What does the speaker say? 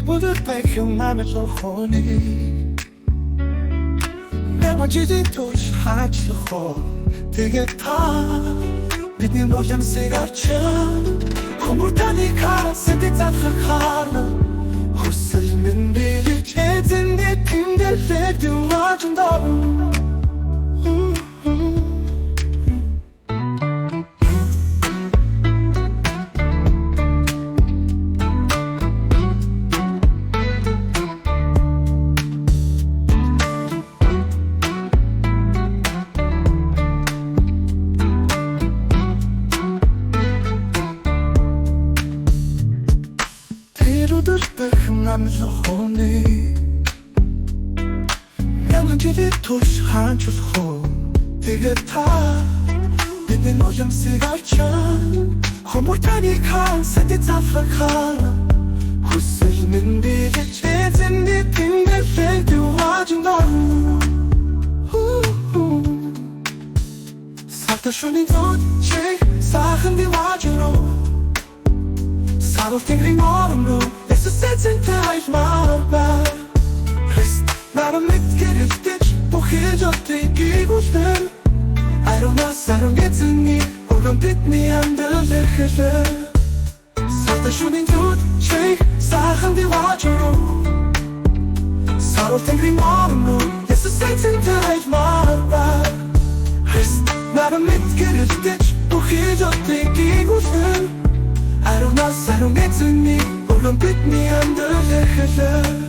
будуть пехюмами жохони. Немоджиди туш хачхо Тигета Бідним людям сигарча Комуртани кара сидить затрахарна Хусельmin bilir Edinli pinderledim acımda Tirudur bekimden zahoni Yanıcılı tuş hançuz ho Tigeta Bidin hocam sigarçan Homurtani kan sedi zafrakara Husselmin biri çetinli pinde feydi vacından Sakta şuni dod şey Sakın di vacino Sarıl tingling morumlu Lesu setsin taif marber Rist Narum mitgeriftit Buchijot gigusten Ayrılmaz sarım getinni Oğlum bitmeyen döldürküler Sakta şunin tut şey Sakın di vacino Sarıl tingling morumlu Lesu setsin taif marber Rist Narum mitgeriftit Buchijot gigusten Ayrılmaz sarım getinni Oğlum bitmeyen döldürküler